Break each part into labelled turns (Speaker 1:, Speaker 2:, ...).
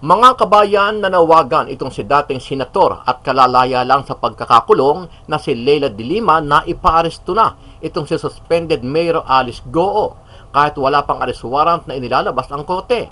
Speaker 1: Mga kabayan, nanawagan itong si dating senator at kalalaya lang sa pagkakakulong na si Leila de Lima na ipaaresto na itong si suspended Mayor Alice Goo kahit wala pang arrest warrant na inilalabas ang korte.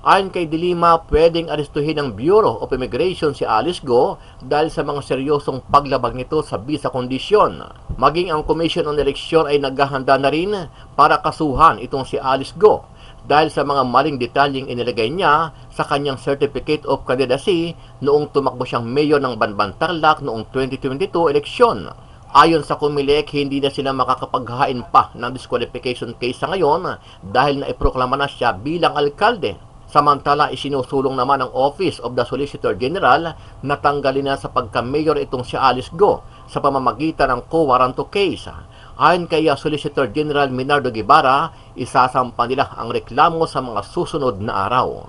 Speaker 1: Ayon kay de Lima, pwedeng arestuhin ng Bureau of Immigration si Alice Goo dahil sa mga seryosong paglabag nito sa visa kondisyon. Maging ang Commission on Election ay naghahanda na rin para kasuhan itong si Alice Goo dahil sa mga maling detalyeng inilagay niya sa kanyang Certificate of Candidacy noong tumakbo siyang mayor ng Banban Tarlac noong 2022 eleksyon. Ayon sa Comelec, hindi na sila makakapaghain pa ng disqualification case sa ngayon dahil naiproklama na siya bilang alkalde. Samantala, isinusulong naman ng Office of the Solicitor General na tanggalin na sa pagka-mayor itong si Alice Goo sa pamamagitan ng quo warranto case. Ayon kay Solicitor General Minardo Guevara, isasampa nila ang reklamo sa mga susunod na araw.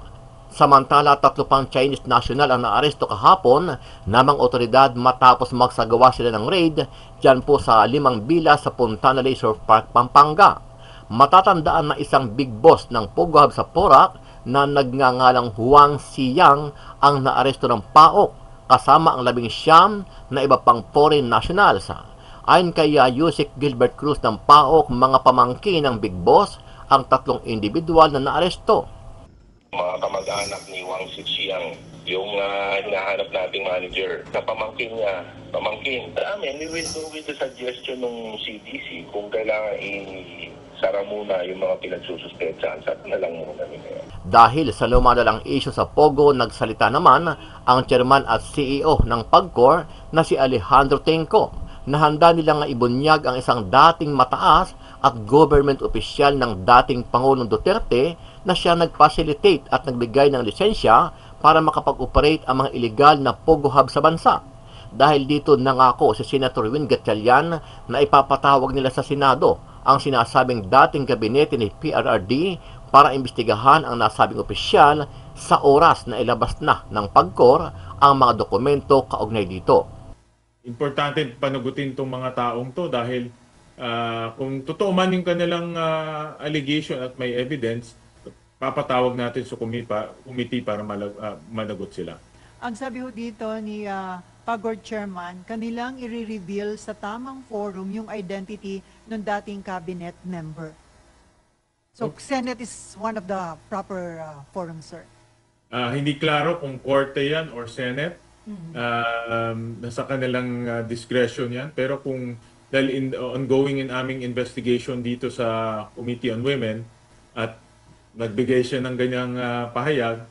Speaker 1: Samantala, 3 pang Chinese national ang naaresto kahapon namang otoridad matapos magsagawa sila ng raid dyan po sa 5 villa sa Puntana Leisure Park, Pampanga. Matatandaan na isang big boss ng Pogo Hub sa Porac na nagngangalang Huang Xiyang ang naaresto ng PAOK kasama ang 19 na iba pang foreign nationals. Ayon kay Yusek Gilbert Cruz ng PAOK, mga pamangkin ng Big Boss ang 3 individual na naaresto.
Speaker 2: Mga kamag-anak ni Huang Xiyang, yung hinahanap nating manager, sa pamangkin niya, we will go with the suggestion ng CDC kung kailangan sara muna yung mga pinagsususpetsahan, sara na lang muna nila.
Speaker 1: Dahil sa lumalalang issue sa Pogo, nagsalita naman ang chairman at CEO ng PAGCOR na si Alejandro Tenco na handa nila nga ibunyag ang isang dating mataas at government opisyal ng dating Pangulong Duterte na siya nag-facilitate at nagbigay ng lisensya para makapag-operate ang mga illegal na Pogo Hub sa bansa. Dahil dito nangako si Senator Win Gatchalian na ipapatawag nila sa Senado ang sinasabing dating gabinete ni PRRD para imbestigahan ang nasabing opisyal sa oras na ilabas na ng PAGCOR ang mga dokumento kaugnay dito.
Speaker 3: Importante panagutin itong mga taong to dahil kung totoo man yung kanilang allegation at may evidence, papatawag natin sa committee para managot sila.
Speaker 4: Ang sabi ho dito ni PAGCOR Chairman, kanilang i-reveal sa tamang forum yung identity ng dating cabinet member. So, Senate is one of the proper forums, sir.
Speaker 3: Hindi klaro kung korte yan or Senate. Nasa kanilang discretion yan. Pero kung dahil ongoing in aming investigation dito sa Committee on Women at nagbigay siya ng ganyang pahayag,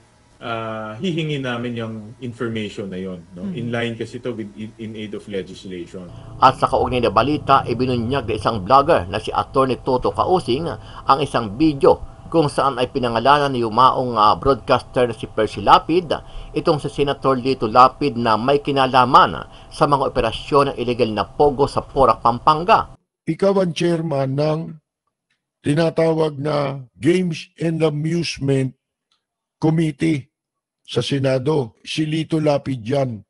Speaker 3: hihingi namin yung information na yon, no? In line kasi ito with in aid of legislation.
Speaker 1: At sa kaugnay na balita, ibinunyag na isang vlogger na si Atty. Toto Causing ang isang video kung saan ay pinangalanan ni yumaong broadcaster na si Percy Lapid, itong si Senator Lito Lapid na may kinalaman sa mga operasyon ng illegal na Pogo sa Porac, Pampanga.
Speaker 5: Ikaw ang chairman ng tinatawag na Games and Amusement Committee sa Senado. Si Lito Lapid yan,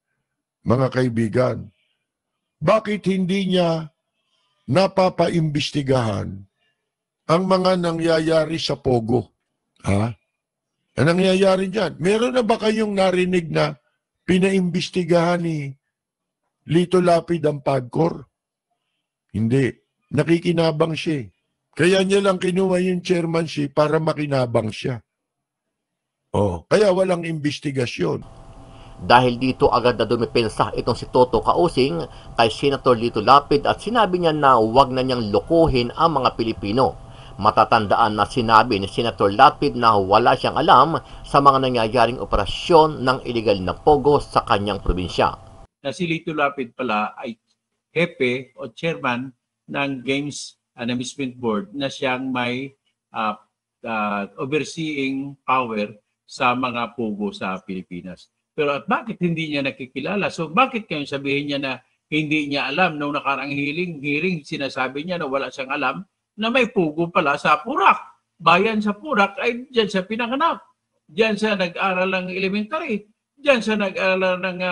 Speaker 5: mga kaibigan. Bakit hindi niya napapaimbestigahan ang mga nangyayari sa Pogo? Ha? Ang nangyayari dyan? Meron na ba kayong narinig na pinaimbestigahan ni Lito Lapid ang PAGCOR? Hindi. Nakikinabang siya. Kaya niya lang kinuha yung chairmanship para makinabang siya. Kaya walang investigasyon.
Speaker 1: Dahil dito agad na dumipensa itong si Toto Causing kay Senator Lito Lapid at sinabi niya na huwag na niyang lokohin ang mga Pilipino. Matatandaan na sinabi ni Senator Lapid na wala siyang alam sa mga nangyayaring operasyon ng illegal na Pogo sa kanyang probinsya.
Speaker 6: Na si Lito Lapid pala ay hepe o chairman ng Games and Amusement Board na siyang may overseeing power sa mga Pogo sa Pilipinas. Pero at bakit hindi niya nakikilala? So bakit kayo sabihin niya na hindi niya alam? Nung nakaraang hearing, sinasabi niya na wala siyang alam na may Pogo pala sa Porac. Bayan sa Porac ay diyan siya pinanganak. Diyan siya nag-aral ng elementary. Diyan siya nag-aral ng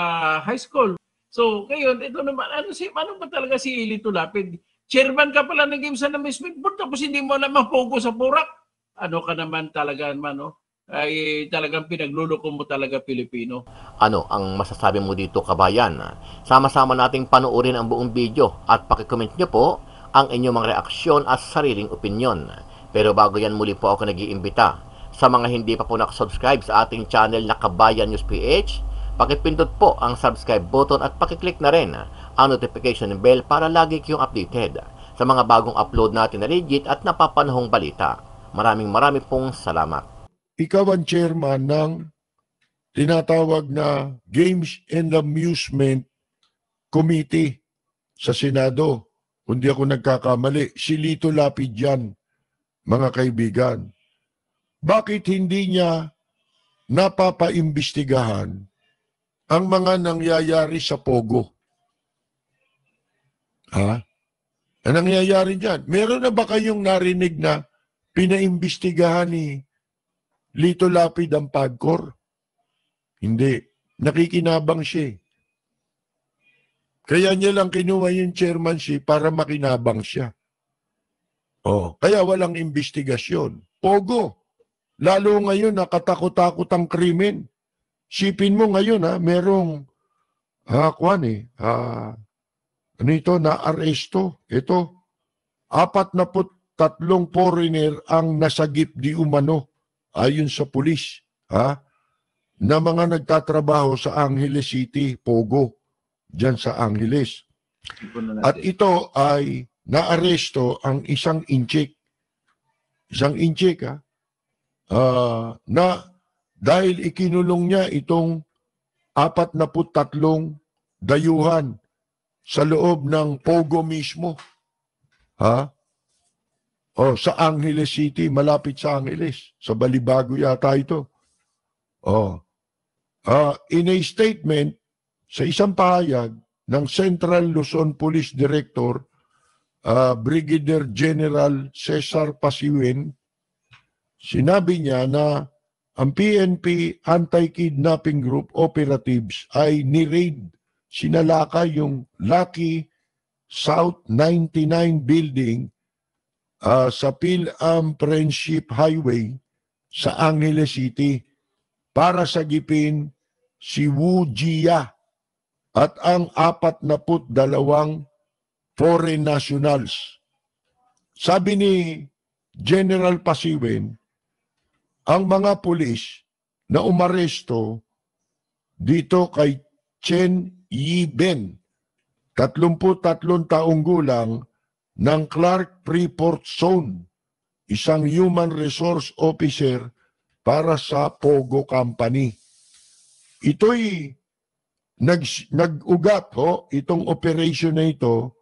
Speaker 6: high school. So ngayon, ito naman, ano ba talaga si Lito Lapid? Chairman ka pala ng Games and Amusement Board tapos hindi mo alam ang Pogo sa Porac. Ano ka naman talaga, no? ay talagang pinagluloko mo talaga Pilipino.
Speaker 1: Ano ang masasabi mo dito, kabayan? Sama-sama nating panoorin ang buong video at pakicomment nyo po ang inyong mga reaksyon at sariling opinyon. Pero bago yan, muli po ako nag-iimbita sa mga hindi pa po nakasubscribe sa ating channel na Kabayan News PH, pakipindot po ang subscribe button at pakiclick na rin ang notification bell para lagi kayong updated sa mga bagong upload natin na legit at napapanahong balita. Maraming pong salamat.
Speaker 5: Ikaw ang chairman ng tinatawag na Games and Amusement Committee sa Senado. Kung di ako nagkakamali, si Lito Lapid yan, mga kaibigan. Bakit hindi niya napapaimbestigahan ang mga nangyayari sa Pogo? Ha? Ang nangyayari dyan? Meron na ba kayong narinig na pinaimbestigahan ni Lito Lapid ang PAGCOR? Hindi. Nakikinabang siya. Kaya niya lang kinuha yung chairmanship para makinabang siya. Kaya walang investigasyon. Pogo. Lalo ngayon nakatakot-takot ang krimen. Sipin mo ngayon merong ano ito, na-aresto. Ito, 43 foreigner ang nasagip di umano ayon sa pulis, na mga nagtatrabaho sa Angeles City, Pogo, dyan sa Angeles. At ito ay naaresto ang isang inchik. Na dahil ikinulong niya itong 43 dayuhan sa loob ng Pogo mismo. Sa Angeles City, malapit sa Angeles. Sa Balibago yata ito. In a statement, sa isang pahayag ng Central Luzon Police Director, Brigadier General Cesar Pasiwen, sinabi niya na ang PNP Anti-Kidnapping Group Operatives ay ni-raid, sinalakay yung Lucky South 99 building sa Phil-Am Friendship Highway sa Angeles City para sagipin si Wu Jia at ang 42 foreign nationals. Sabi ni General Pasiwen, ang mga pulis na umaresto dito kay Chen Yiben, 33 taong gulang, ng Clark Freeport Zone, isang human resource officer para sa Pogo Company. Ito'y nag-ugat itong operation na ito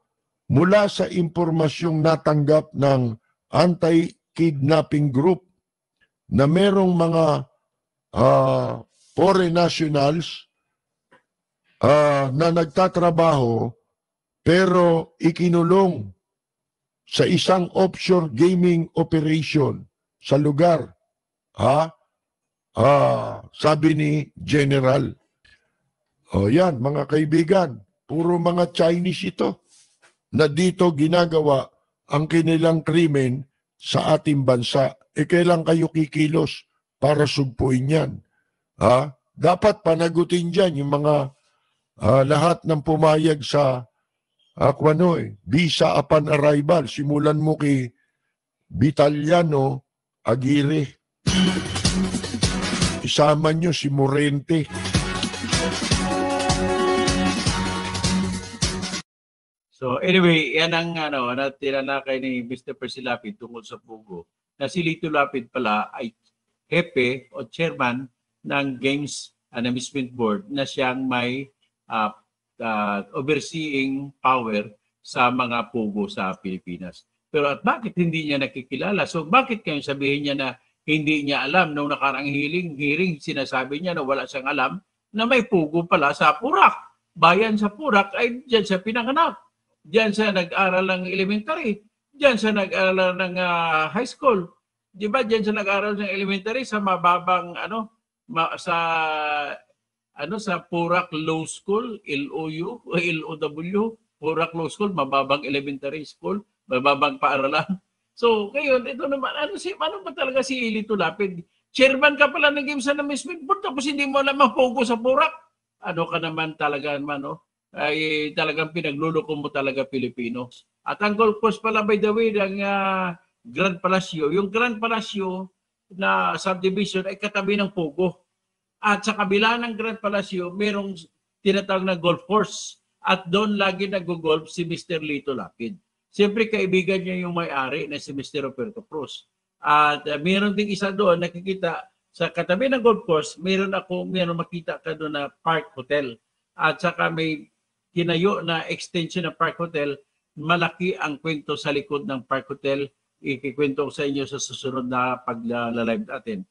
Speaker 5: mula sa impormasyong natanggap ng anti-kidnapping group na merong mga foreign nationals na nagtatrabaho pero ikinulong sa isang offshore gaming operation sa lugar. Sabi ni General. Yan, mga kaibigan, puro mga Chinese ito na dito ginagawa ang kanilang krimen sa ating bansa. Kailan kayo kikilos para sugpuin yan? Dapat panagutin dyan yung mga lahat ng pumayag sa visa upon arrival. Simulan mo kay Vitaliano Aguirre. Isama nyo si Morente.
Speaker 6: So anyway, yan ang tinanakay ni Mr. Percy Lapid tungkol sa Pogo. Na si Lito Lapid pala ay hepe o chairman ng Games and Amusement Board na siyang may overseeing power sa mga Pogo sa Pilipinas. Pero at bakit hindi niya nakikilala? So bakit kayong sabihin niya na hindi niya alam nung nakarang hearing sinasabi niya na wala siyang alam na may Pogo pala sa Purak. Bayan sa Purak ay diyan siya pinanganak. Diyan siya nag-aral ng elementary. Diyan siya nag-aral ng high school. Di ba? Diyan siya nag-aral ng elementary sa mababang sa Purak Law School, LOW, Purak Law School, mababang elementary school, mababang paaralan. So, ngayon, ito naman, ano ba talaga si Lito Lapid? chairman ka pala ng Games and Amusement Board, tapos hindi mo alam ang pogo sa Purak. Ano ka naman talaga naman, no? Ay talagang pinagluloko mo talaga Pilipino. At ang golf course pala, by the way, ng Grand Palacio, yung Grand Palacio na subdivision ay katabi ng pogo. At sa kabila ng Grand Palacio, merong tinatawag na golf course. At doon lagi nag-golf si Mr. Lito Lapid. Siyempre, kaibigan niya yung may-ari na si Mr. Roberto Cruz. At meron ding isa doon, nakikita sa katabi ng golf course, meron makita ka doon na Park Hotel. At saka may tinayo na extension ng Park Hotel, malaki ang kwento sa likod ng Park Hotel. Ikikwento ko sa inyo sa susunod na pag-live natin.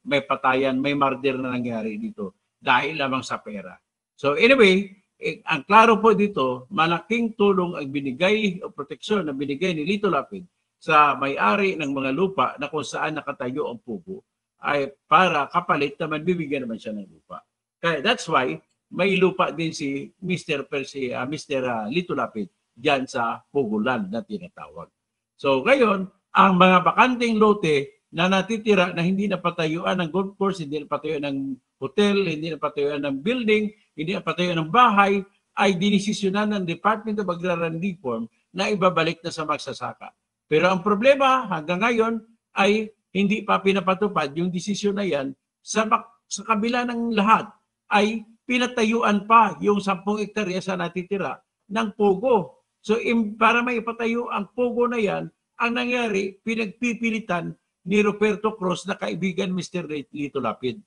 Speaker 6: May patayan, may murder na nangyari dito dahil lamang sa pera. So anyway, ang klaro po dito, malaking tulong ang binigay o proteksyon na binigay ni Lito Lapid sa may-ari ng mga lupa na kung saan nakatayo ang pugo ay para kapalit naman bibigyan naman siya ng lupa. Kaya that's why may lupa din si Mr. Lito Lapid diyan sa Pugulan na tinatawag. So ngayon, ang mga bakanting lote na natitira na hindi napatayuan ng golf course, hindi napatayuan ng hotel, hindi napatayuan ng building, hindi napatayuan ng bahay, ay dinisisyonan ng Department of Agrarian Reform na ibabalik na sa magsasaka. Pero ang problema hanggang ngayon ay hindi pa pinapatupad yung desisyon na yan. Sa kabila ng lahat ay pinatayuan pa yung 10 hektarya sa natitira ng pogo. So para may ipatayo ang pogo na yan, ang nangyari, pinagpipilitan ni Roberto Cruz na kaibigan Mr. Lito Lapid.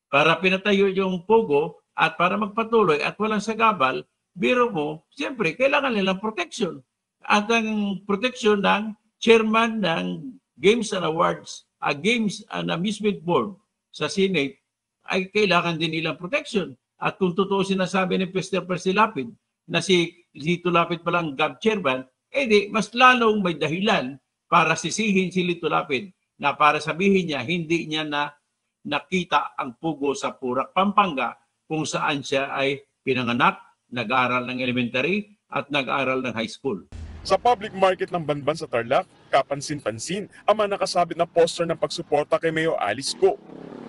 Speaker 6: Para pinatayo yung pogo at para magpatuloy at walang sagabal, biro mo, siyempre, kailangan nilang protection. At ang protection ng chairman ng Games and Awards, Games and Amusement Board sa Senate, ay kailangan din nilang protection. At kung totoo sinasabi ni Mr. Percy Lapid na si Lito Lapid palang GAB chairman, edi mas lalong may dahilan para sisihin si Lito Lapid na para sabihin niya hindi niya na nakita ang pugo sa Purak, Pampanga kung saan siya ay pinanganak, nag-aaral ng elementary at nag-aaral ng high school.
Speaker 7: Sa public market ng Banban sa Tarlac, kapansin-pansin ang mga nakasabit na poster ng pagsuporta kay Mayor Alice Go.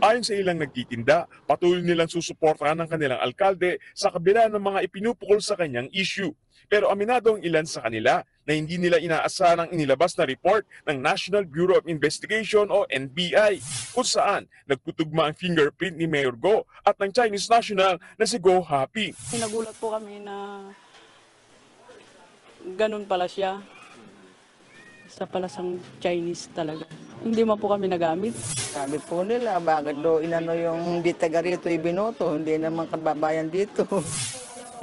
Speaker 7: Ayon sa ilang nagtitinda, patuloy nilang susuportahan ng kanilang alkalde sa kabila ng mga ipinupukol sa kanyang issue. Pero aminado ang ilan sa kanila na hindi nila inaasahan ang inilabas na report ng National Bureau of Investigation o NBI kung saan nagtutugma ang fingerprint ni Mayor Go at ng Chinese national na si Go Happy.
Speaker 8: Nagulat po kami na ganun pala siya. Isa pala sang Chinese talaga. Hindi man po kami nagamit.
Speaker 9: Sabi po nila, bakit do inano yung hindi taga rito ibinoto, hindi naman kababayan dito.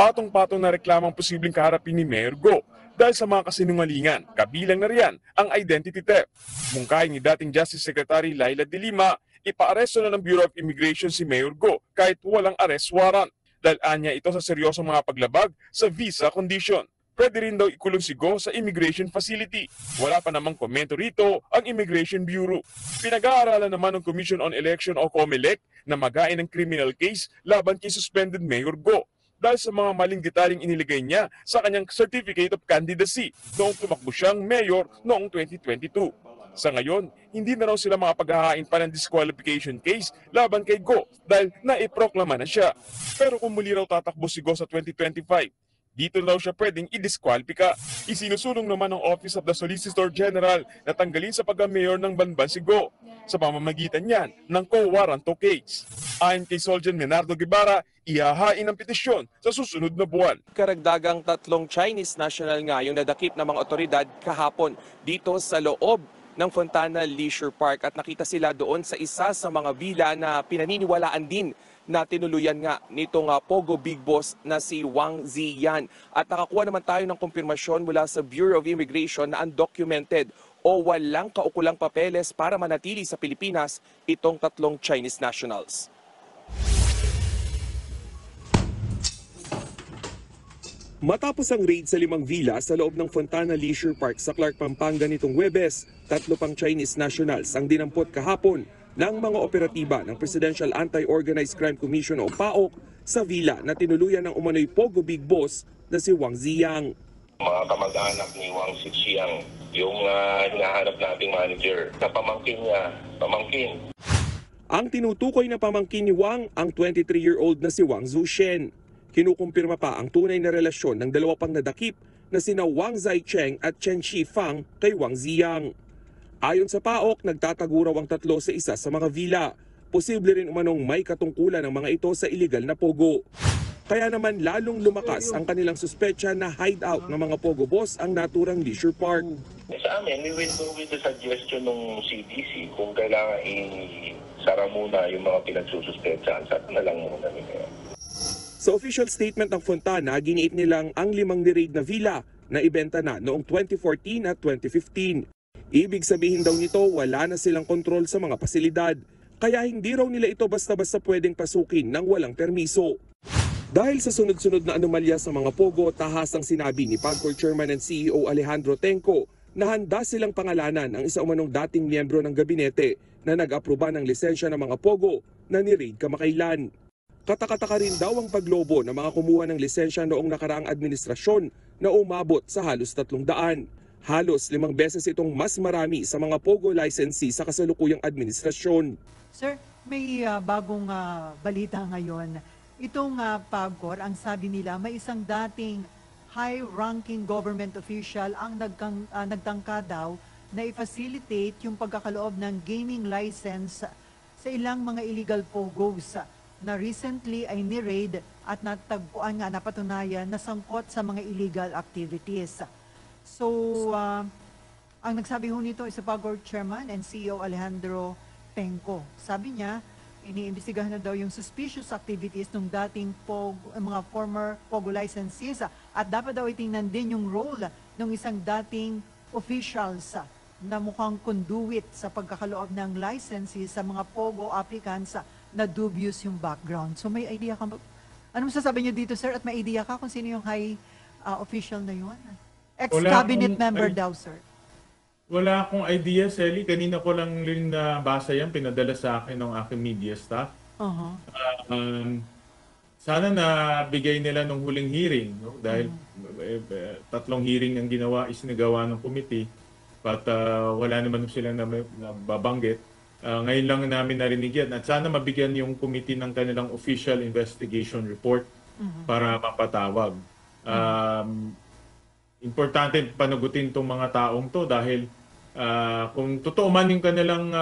Speaker 7: Patong-patong na reklamang posibleng kaharapin ni Mayor Go dahil sa mga kasinungalingan, kabilang na riyan ang identity theft. Mungkahi ni dating Justice Secretary Laila De Lima, ipaaresto na ng Bureau of Immigration si Mayor Go kahit walang arrest warrant. Dahil anya ito sa seryosong mga paglabag sa visa condition. Pwede rin daw ikulong si Go sa immigration facility. Wala pa namang komento rito ang Immigration Bureau. Pinag-aaralan naman ng Commission on Election o COMELEC na magain ng criminal case laban kay suspended Mayor Go dahil sa mga maling detalyeng iniligay niya sa kanyang Certificate of Candidacy noong tumakbo siyang mayor noong 2022. Sa ngayon, hindi na raw sila makapaghahain pa ng disqualification case laban kay Go dahil naiproklama na siya. Pero kung muli raw tatakbo si Go sa 2025, dito raw siya pwedeng i-disqualify. Isinusulong naman ng Office of the Solicitor General na tanggalin sa pagka-mayor ng Banban si Go sa pamamagitan niyan ng co-warranto case. Ayon kay Soljan Menardo Guevara, ihahain ang petisyon sa susunod na buwan.
Speaker 10: Karagdagang 3 Chinese national nga yung nadakip ng mga otoridad kahapon dito sa loob ng Fontana Leisure Park at nakita sila doon sa isa sa mga villa na pinaniniwalaan din na tinuluyan nga nitong Pogo Big Boss na si Wang Ziyan. At nakakuha naman tayo ng kumpirmasyon mula sa Bureau of Immigration na undocumented o walang kaukulang papeles para manatili sa Pilipinas itong 3 Chinese nationals. Matapos ang raid sa 5 villa sa loob ng Fontana Leisure Park sa Clark, Pampanga nitong Huwebes, 3 pang Chinese nationals ang dinampot kahapon ng mga operatiba ng Presidential Anti-Organized Crime Commission o PAOK sa villa na tinuluyan ng umano'y Pogo Big Boss na si Wang Ziyang.
Speaker 2: Mga kamag-anak ni Wang Xixiang, yung hinahanap nating manager. Sa pamangkin niya, pamangkin.
Speaker 10: Ang tinutukoy na pamangkin ni Wang ang 23-year-old na si Wang Zuxian. Kinukumpirma pa ang tunay na relasyon ng dalawa pang nadakip na sina Wang Zaicheng at Chen Shifang kay Wang Ziyang. Ayon sa PAOK, nagtatago raw ang tatlo sa isa sa mga villa. Posible rin umanong may katungkulan ng mga ito sa iligal na pogo. Kaya naman lalong lumakas ang kanilang suspecha na hideout ng mga pogo boss ang naturang leisure park.
Speaker 2: Sa amin, we will go with the suggestion ng CDC kung kailangan sara muna yung mga pinagsususpetsahan. Sara na lang muna nila.
Speaker 10: Sa official statement ng Fontana, giniit nilang ang 5 ni-raid na villa na ibenta na noong 2014 at 2015. Ibig sabihin daw nito, wala na silang kontrol sa mga pasilidad. Kaya hindi raw nila ito basta-basta pwedeng pasukin ng walang permiso. Dahil sa sunod-sunod na anomalya sa mga pogo, tahasang sinabi ni PAGCOR Chairman and CEO Alejandro Tenco na handa silang pangalanan ang isa umanong dating miyembro ng gabinete na nag-aproba ng lisensya ng mga pogo na ni-raid kamakailan. Katakataka rin daw ang paglobo ng mga kumuha ng lisensya noong nakaraang administrasyon na umabot sa halos 300. Halos 5 beses itong mas marami sa mga pogo licensee sa kasalukuyang administrasyon.
Speaker 4: Sir, may bagong balita ngayon. Itong PAGCOR, ang sabi nila, may isang dating high-ranking government official ang nagtangka daw na i-facilitate yung pagkakaloob ng gaming license sa ilang mga illegal pogos na recently ay ni-raid at natagpuan nga, napatunayan na sangkot sa mga illegal activities. So, ang nagsabi ho nito is sa PAGCOR Chairman and CEO Alejandro Tenco. Sabi niya, iniimbestigahan na daw yung suspicious activities ng dating mga former POGO licensees at dapat daw itingnan din yung role ng isang dating officials na mukhang conduit sa pagkakaloob ng licenses sa mga POGO applicants na dubious yung background. So may idea ka, ano masasabi niyo dito, sir? At may idea ka kung sino yung high official na yun? Ex-cabinet member daw, sir.
Speaker 3: Wala akong idea, Selly. Kanina ko lang rin nabasa yan. Pinadala sa akin ng aking media staff. Sana nabigay nila nung huling hearing. No? Dahil 3 hearing ang isinagawa ng committee. But wala naman silang nababanggit. Ngayon lang namin narinig yan. At sana mabigyan yung committee ng kanilang official investigation report para mapatawag. Importante panagutin itong mga taong to dahil kung totoo man yung kanilang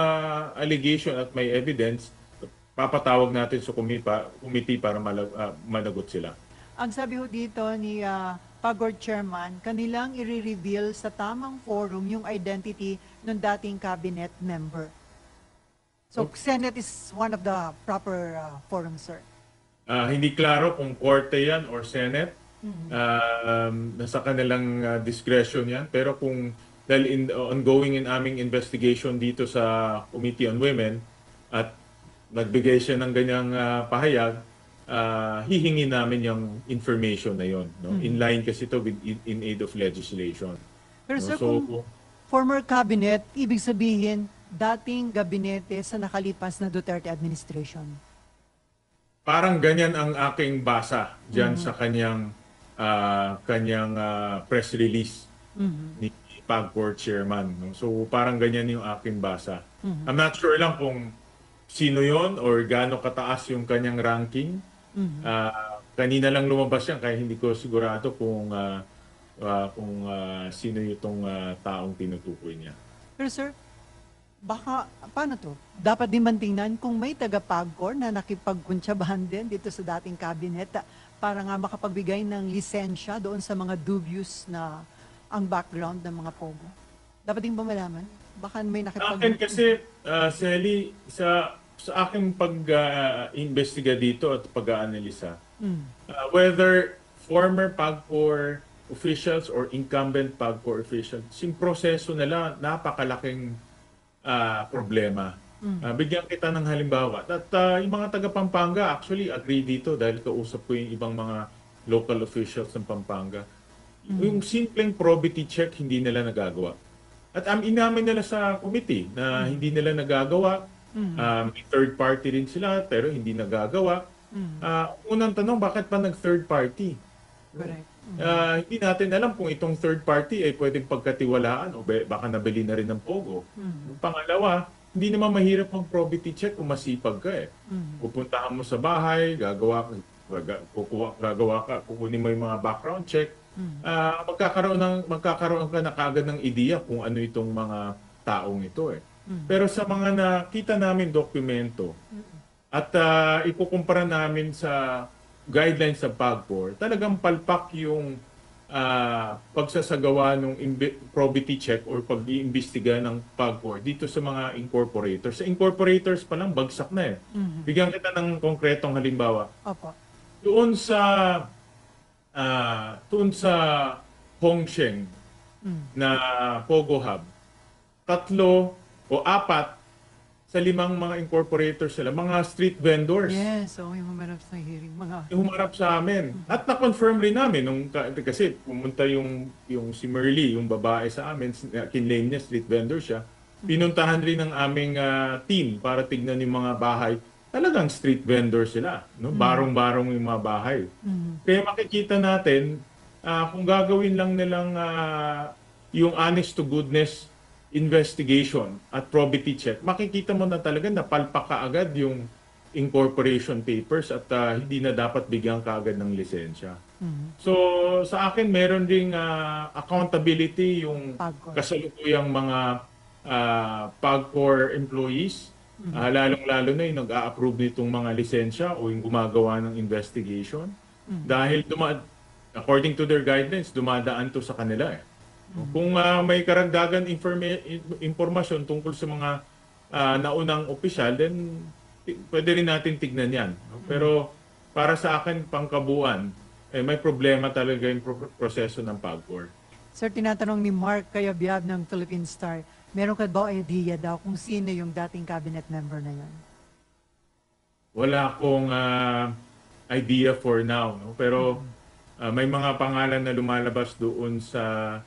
Speaker 3: allegation at may evidence, papatawag natin sa committee para managot sila.
Speaker 4: Ang sabi ho dito ni PAGCOR Chairman, kanilang i-reveal sa tamang forum yung identity ng dating cabinet member. So, Senate is one of the proper forums, sir.
Speaker 3: Hindi klaro kung korte yan or Senate. Nasa kanilang discretion yan. Pero kung dahil ongoing in aming investigation dito sa Committee on Women at nagbigay siya ng ganyang pahayag, hihingi namin yung information na yon. No? In line kasi ito with in aid of legislation.
Speaker 4: Pero sir,
Speaker 3: So,
Speaker 4: kung former cabinet, ibig sabihin, dating gabinete sa nakalipas na Duterte administration.
Speaker 3: Parang ganyan ang aking basa diyan sa kanyang press release ni PAGCOR Chairman. No? So parang ganyan yung aking basa. I'm not sure lang kung sino yon or gaano kataas yung kanyang ranking. Kanina lang lumabas yan kaya hindi ko sigurado kung sino itong taong tinutukoy niya.
Speaker 4: Pero sir, baka, paano to? Dapat din man tingnan kung may taga-PAGCOR na nakipagkuntsabahan din dito sa dating cabinet para nga makapagbigay ng lisensya doon sa mga dubious na ang background ng mga POGO. Dapat din ba malaman? Baka may
Speaker 3: Akin kasi, Selly, sa aking pag-imbestiga dito at pag-aanalisa, whether former PAGCOR officials or incumbent PAGCOR officials, yung proseso nila napakalaking problema. Bigyan kita ng halimbawa. At yung mga taga Pampanga actually agree dito dahil kausap ko yung ibang mga local officials ng Pampanga. Yung simpleng probity check hindi nila nagagawa. At inamin nila sa committee na hindi nila nagagawa. May third party rin sila pero hindi nagagawa. Unang tanong, bakit pa nag-third party?
Speaker 4: Correct.
Speaker 3: Hindi natin alam kung itong third party ay pwedeng pagkatiwalaan o baka nabili na rin ng Pogo. Pangalawa, hindi naman mahirap ang probity check kung masipag ka eh. Pupuntahan mo sa bahay, kukunin mo yung mga background check. Magkakaroon ka na kaagad ng ideya kung ano itong mga taong ito eh. Pero sa mga nakita namin dokumento at ikukumpara namin sa guidelines sa PAGCOR, talagang palpak yung pagsasagawa ng probity check or pag-iimbestiga ng PAGCOR dito sa mga incorporators. Sa incorporators pa lang, bagsak na eh. Bigyan kita ng konkretong halimbawa.
Speaker 4: Opo.
Speaker 3: Doon sa Hongsheng na Pogo Hub, 3 o 4 sa 5 mga incorporators sila, mga street vendors.
Speaker 4: Yes, so yung humarap sa hearing.
Speaker 3: Humarap sa amin. At na-confirm rin namin, kasi pumunta yung si Merly, yung babae sa amin, kinlaim niya, street vendor siya. Pinuntahan rin ng aming team para tignan yung mga bahay. Talagang street vendor sila. No? Barong-barong yung mga bahay. Kaya makikita natin, kung gagawin lang nilang yung honest to goodness investigation at probity check, makikita mo na talaga na palpak kaagad yung incorporation papers at hindi na dapat bigyan kaagad ng lisensya. So sa akin meron ding accountability yung kasalukuyang mga PAGCOR employees, lalong-lalo na yung nag-a-approve nitong mga lisensya o yung gumagawa ng investigation. Dahil according to their guidelines, dumadaan to sa kanila eh. Kung may karagdagan impormasyon tungkol sa mga naunang opisyal, then pwede rin natin tignan yan. No? Pero para sa akin, pangkabuuan, may problema talaga yung proseso ng PAGCOR.
Speaker 4: Sir, tinatanong ni Mark Kayabyab ng Philippine Star, meron ka ba idea daw kung sino yung dating cabinet member na yan?
Speaker 3: Wala akong idea for now. No? Pero may mga pangalan na lumalabas doon sa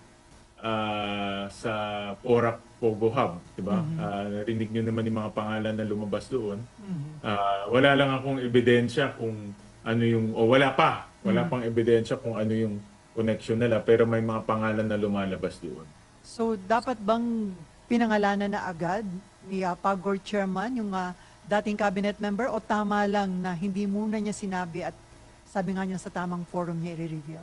Speaker 3: PORAC Pogo Hub, diba? Narinig nyo naman yung mga pangalan na lumabas doon. Wala lang akong ebidensya kung ano yung, wala pang ebidensya kung ano yung connection nila, pero may mga pangalan na lumalabas doon.
Speaker 4: So, dapat bang pinangalanan na agad ni PAGCOR chairman yung dating cabinet member o tama lang na hindi muna niya sinabi at sabi nga niya sa tamang forum niya i-reveal?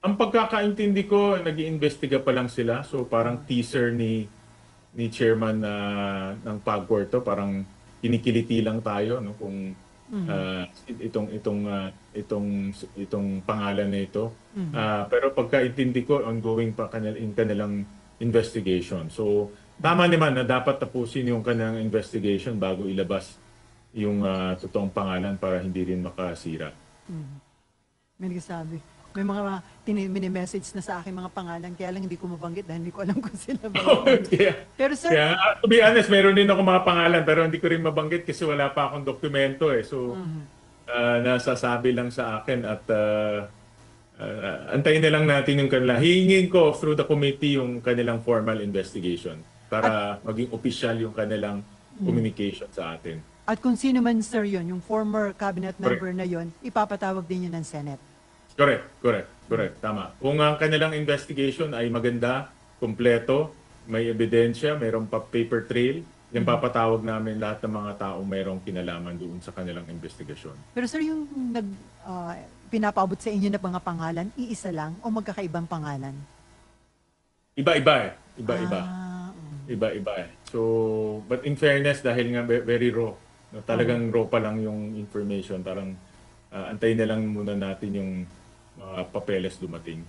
Speaker 3: Ang pagkakaintindi ko, nag-iimbestiga pa lang sila. So parang teaser ni chairman ng PAGCOR to, parang kinikiliti lang tayo no kung itong pangalan na ito. Pero pagkaintindi ko, ongoing pa kanilang investigation. So tama naman na dapat tapusin yung kanilang investigation bago ilabas yung totoong pangalan para hindi rin makasira.
Speaker 4: May nagsasabi. May mga mini-message na sa akin mga pangalan, kaya lang hindi ko mabanggit dahil hindi ko alam kung sila ba. Pero sir...
Speaker 3: to be honest, meron din ako mga pangalan pero hindi ko rin mabanggit kasi wala pa akong dokumento eh. So, nasasabi lang sa akin at antayin na lang natin yung kanila. Hihingin ko through the committee yung kanilang formal investigation para maging official yung kanilang communication sa atin.
Speaker 4: At kung sino man sir yun, yung former cabinet member na yun, ipapatawag din yun ng Senate. Correct. Tama. Kung ang kanilang investigation ay maganda, kumpleto, may ebidensya, mayroong paper trail, yung papatawag namin lahat ng mga taong mayroong kinalaman doon sa kanilang investigasyon. Pero sir, yung pinapaabot sa inyo na mga pangalan, iisa lang o magkakaibang pangalan?
Speaker 3: Iba-iba. Iba-iba eh. So, but in fairness, dahil nga very raw, talagang raw pa lang yung information, parang antayin na lang muna natin yung mga papeles dumating.